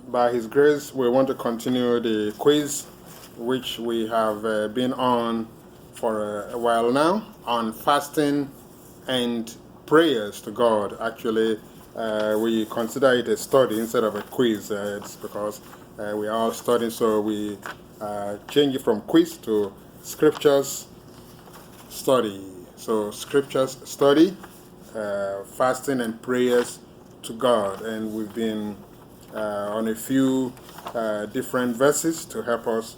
By His grace, we want to continue the quiz, which we have been on for a while now, on fasting and prayers to God. Actually, we consider it a study instead of a quiz. It's because we are all studying, so we change it from quiz to scriptures study. So, scriptures study, fasting and prayers to God, and we've been on a few different verses to help us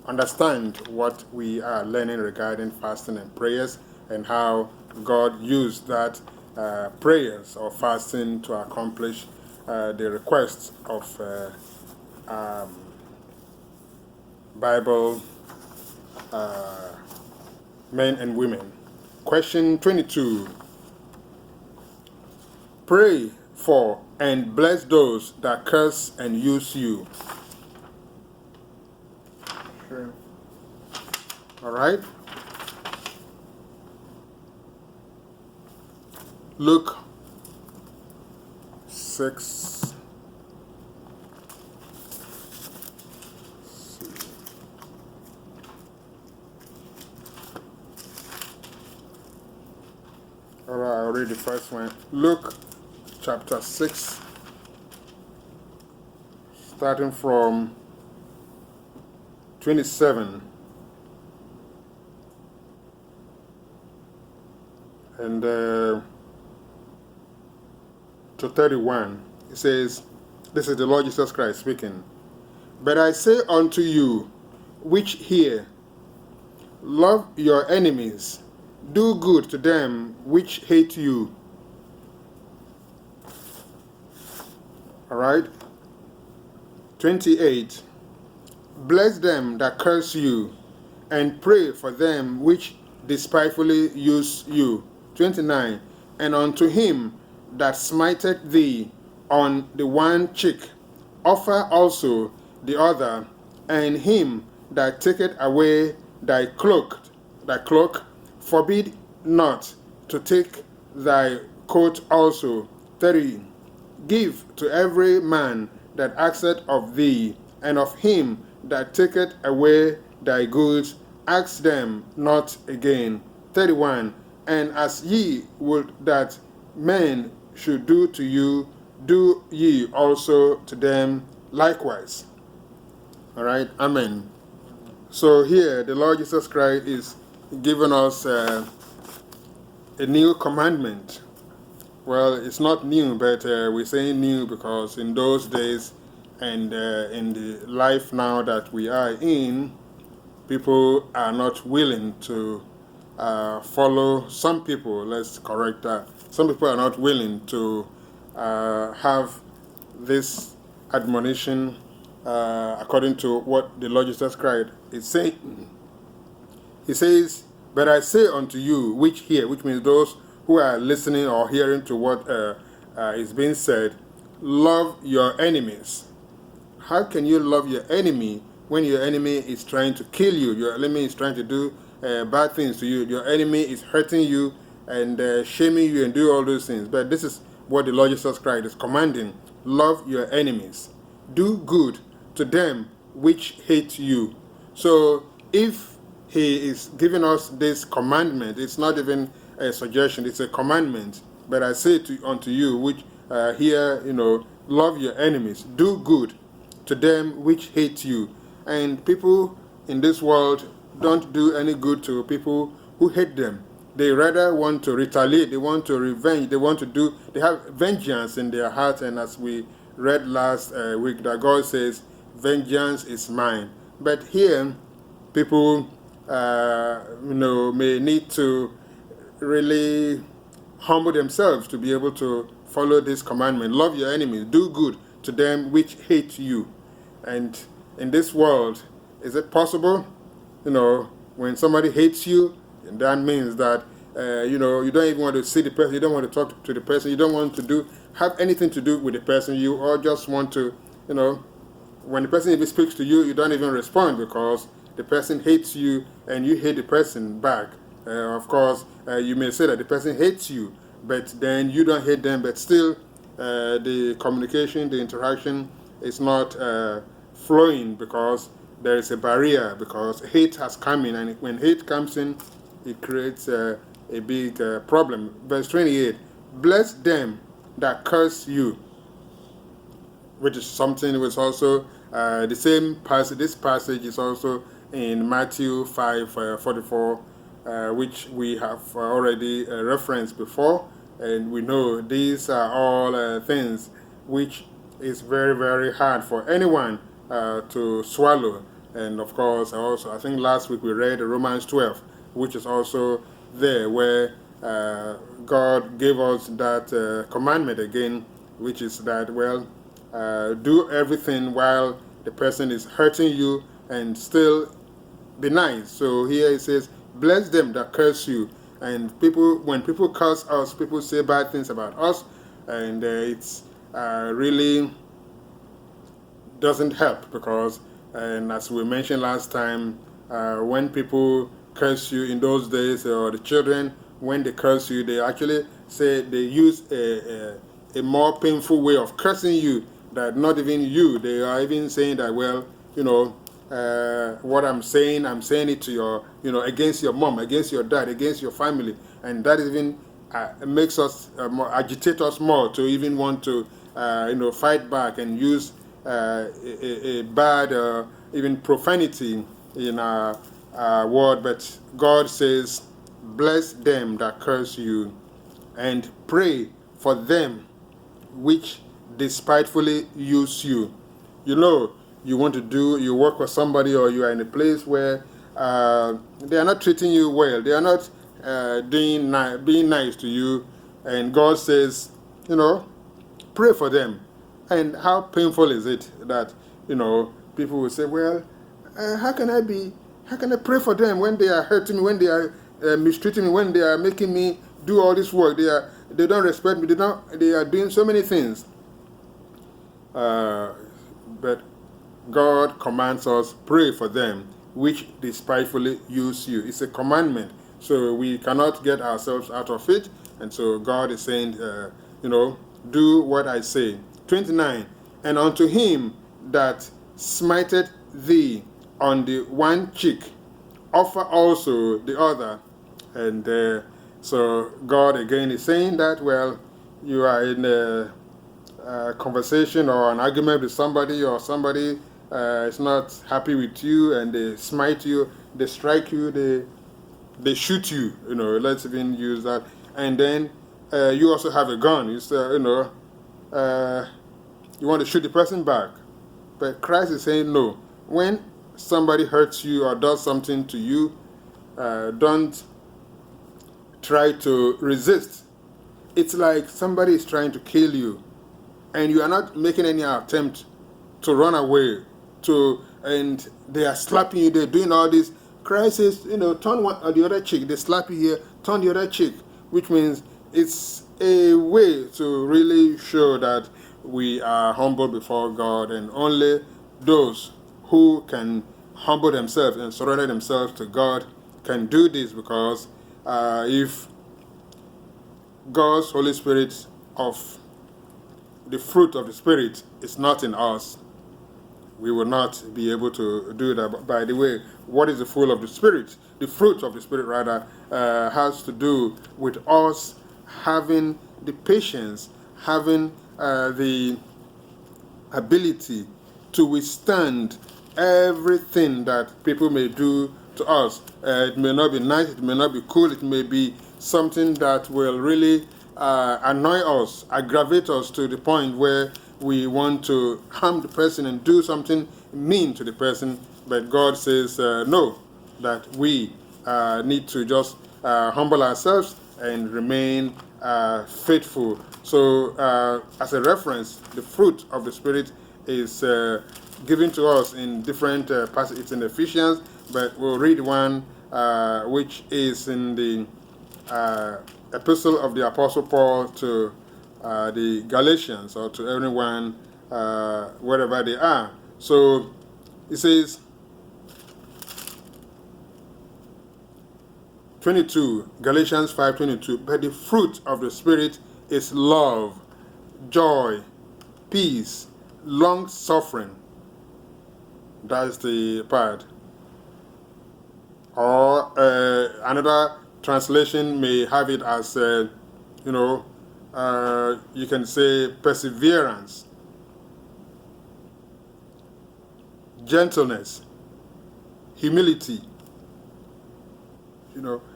understand what we are learning regarding fasting and prayers, and how God used that prayers or fasting to accomplish the requests of Bible men and women. Question 22. Pray for and bless those that curse and use you. True. All right? Luke 6. All right, I'll read the first one. Luke chapter 6, starting from 27 and to 31. It says, this is the Lord Jesus Christ speaking. But I say unto you, which hear, love your enemies, do good to them which hate you. All right? 28. Bless them that curse you, and pray for them which despitefully use you. 29. And unto him that smiteth thee on the one cheek, offer also the other, and him that taketh away thy cloak, forbid not to take thy coat also. 30. Give to every man that asketh of thee, and of him that taketh away thy goods, ask them not again. 31. And as ye would that men should do to you, do ye also to them likewise. All right, amen. So here, the Lord Jesus Christ is giving us a new commandment. Well, it's not new, but we're saying new because in those days and in the life now that we are in, people are not willing to follow. Some people, let's correct that, some people are not willing to have this admonition according to what the Lord Jesus Christ is saying. He says, but I say unto you, which hear, which means those who are listening or hearing to what is being said, love your enemies. How can you love your enemy when your enemy is trying to kill you? Your enemy is trying to do bad things to you. Your enemy is hurting you and shaming you and do all those things. But this is what the Lord Jesus Christ is commanding. Love your enemies. Do good to them which hate you. So if he is giving us this commandment, it's not even a suggestion, it's a commandment. But I say unto you, which here, love your enemies. Do good to them which hate you. And people in this world don't do any good to people who hate them. They rather want to retaliate, they want to revenge, they have vengeance in their heart. And as we read last week, that God says, vengeance is mine. But here, people, may need to really humble themselves to be able to follow this commandment. Love your enemies, do good to them which hate you. And in this world, is it possible? When somebody hates you, that means that you don't even want to see the person, you don't want to talk to the person, you don't want to have anything to do with the person, you all just want to, when the person even speaks to you, you don't even respond because the person hates you and you hate the person back. Of course, you may say that the person hates you, but then you don't hate them, but still the communication, the interaction is not flowing because there is a barrier, because hate has come in, and when hate comes in, it creates a big problem. Verse 28, bless them that curse you, which is something which also the same passage. This passage is also in Matthew 5:44, which we have already referenced before, and we know these are all things which is very, very hard for anyone to swallow. And of course, also I think last week we read Romans 12, which is also there where God gave us that commandment again, which is that, well, do everything while the person is hurting you and still be nice. So here it says, bless them that curse you. And when people curse us, people say bad things about us, and it's really doesn't help, because, and as we mentioned last time, when people curse you in those days, or the children, when they curse you, they actually say they use a more painful way of cursing you, that not even you. They are even saying that, well, what I'm saying it to your, against your mom, against your dad, against your family, and that even makes us agitate us more to even want to, fight back and use a bad, even profanity in our word. But God says, bless them that curse you, and pray for them which despitefully use you. You want to you work with somebody, or you are in a place where they are not treating you well, they are not being nice to you, and God says, pray for them. And how painful is it that, people will say, well, how can I pray for them when they are hurting me, when they are mistreating me, when they are making me do all this work, they don't respect me, they are doing so many things. But God commands us, pray for them which despitefully use you. It's a commandment, so we cannot get ourselves out of it. And so God is saying, do what I say. 29, and unto him that smiteth thee on the one cheek, offer also the other. And so God again is saying that, well, you are in a conversation or an argument with somebody, or somebody is not happy with you, and they smite you, they strike you, they shoot you, let's even use that. And then you also have a gun. You say, you want to shoot the person back. But Christ is saying, no. When somebody hurts you or does something to you, don't try to resist. It's like somebody is trying to kill you, and you are not making any attempt to run away, and they are slapping you, they're doing all this. Christ says, turn one or the other cheek. They slap you here, turn the other cheek, which means it's a way to really show that we are humble before God, and only those who can humble themselves and surrender themselves to God can do this, because if God's Holy Spirit of the fruit of the Spirit is not in us, we will not be able to do that. By the way, what is the fruit of the Spirit? The fruit of the Spirit, rather, has to do with us having the patience, having the ability to withstand everything that people may do to us. It may not be nice, it may not be cool, it may be something that will really annoy us, aggravate us to the point where we want to harm the person and do something mean to the person. But God says no, that we need to just humble ourselves and remain faithful. So as a reference, the fruit of the Spirit is given to us in different passages. It's in Ephesians, but we'll read one which is in the epistle of the Apostle Paul to the Galatians, or to everyone wherever they are. So it says, 22, Galatians 5:22, but the fruit of the Spirit is love, joy, peace, long-suffering. That's the part. Or another translation may have it as, you can say perseverance, gentleness, humility.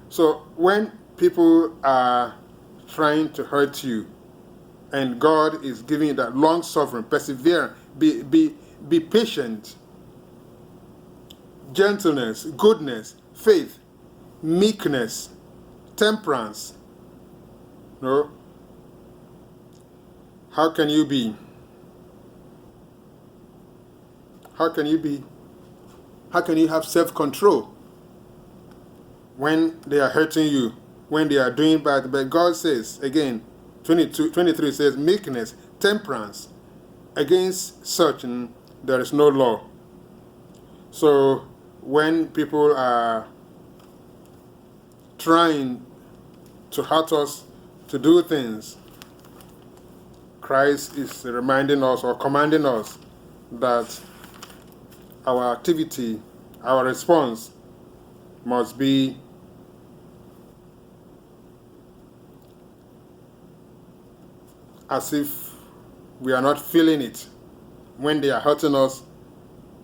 So when people are trying to hurt you, and God is giving you that long suffering, perseverance, be patient, gentleness, goodness, faith, meekness, temperance. How can you be? How can you have self-control when they are hurting you, when they are doing bad? But God says, again, 23 says, meekness, temperance, against such there is no law. So when people are trying to hurt us to do things, Christ is reminding us or commanding us that our activity, our response must be as if we are not feeling it. When they are hurting us,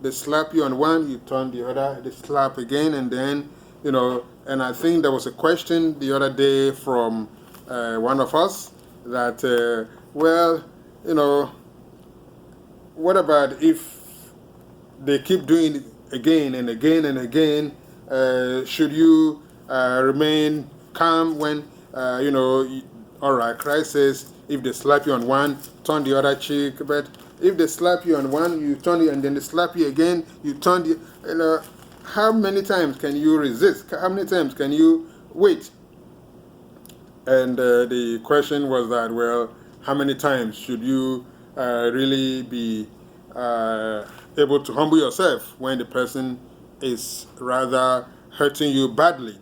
they slap you on one, you turn the other, they slap again, and then, and I think there was a question the other day from one of us that, what about if they keep doing it again and again and again? Should you remain calm when, all right, Christ says, if they slap you on one, turn the other cheek. But if they slap you on one, you turn it, and then they slap you again, you turn the, how many times can you resist? How many times can you wait? And the question was that, well, how many times should you really be able to humble yourself when the person is rather hurting you badly?